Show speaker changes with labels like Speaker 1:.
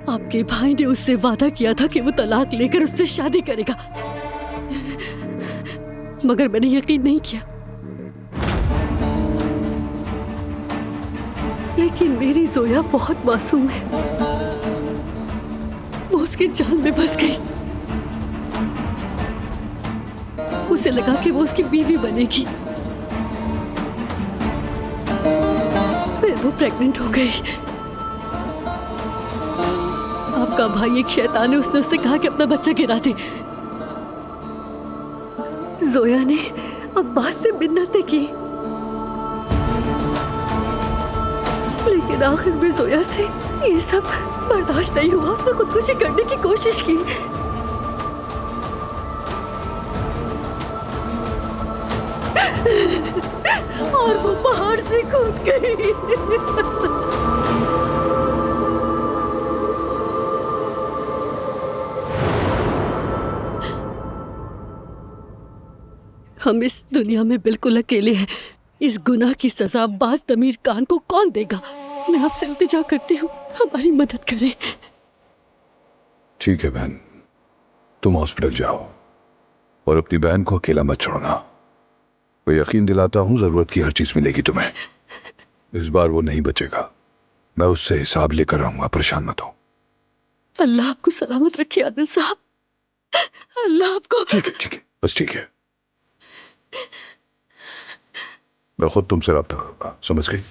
Speaker 1: आपके भाई ने उससे वादा किया था कि वो तलाक लेकर उससे शादी करेगा, मगर मैंने यकीन नहीं किया। लेकिन मेरी जोया बहुत मासूम है, वो उसके जाल में फंस गई। उसे लगा कि वो उसकी बीवी बनेगी, फिर वो प्रेग्नेंट हो गई। आपका भाई एक शैतान है, उसने उससे कहा कि अपना बच्चा गिरा दे। जोया ने अब्बास से मिन्नतें की, लेकिन आखिर में जोया से ये सब बर्दाश्त नहीं हुआ। उसने खुदकुशी करने की कोशिश की। और वो पहाड़ से कूद गई। हम इस दुनिया में बिल्कुल अकेले हैं। इस गुनाह की सजा बाज़-ज़मीर खान को कौन देगा? मैं आपसे इल्तिजा करती हूँ, हमारी मदद करें।
Speaker 2: ठीक है बहन, तुम हॉस्पिटल जाओ और अपनी बहन को अकेला मत छोड़ना। मैं यकीन दिलाता हूँ जरूरत की हर चीज मिलेगी तुम्हें। इस बार वो नहीं बचेगा, मैं उससे हिसाब लेकर आऊंगा, परेशान मत हो।
Speaker 1: अल्लाह आपको सलामत रखे आदिल साहब, अल्लाह आपको।
Speaker 2: ठीक है, बस ठीक है। मैं खुद तुमसे रब्ता करूंगा, समझ गई?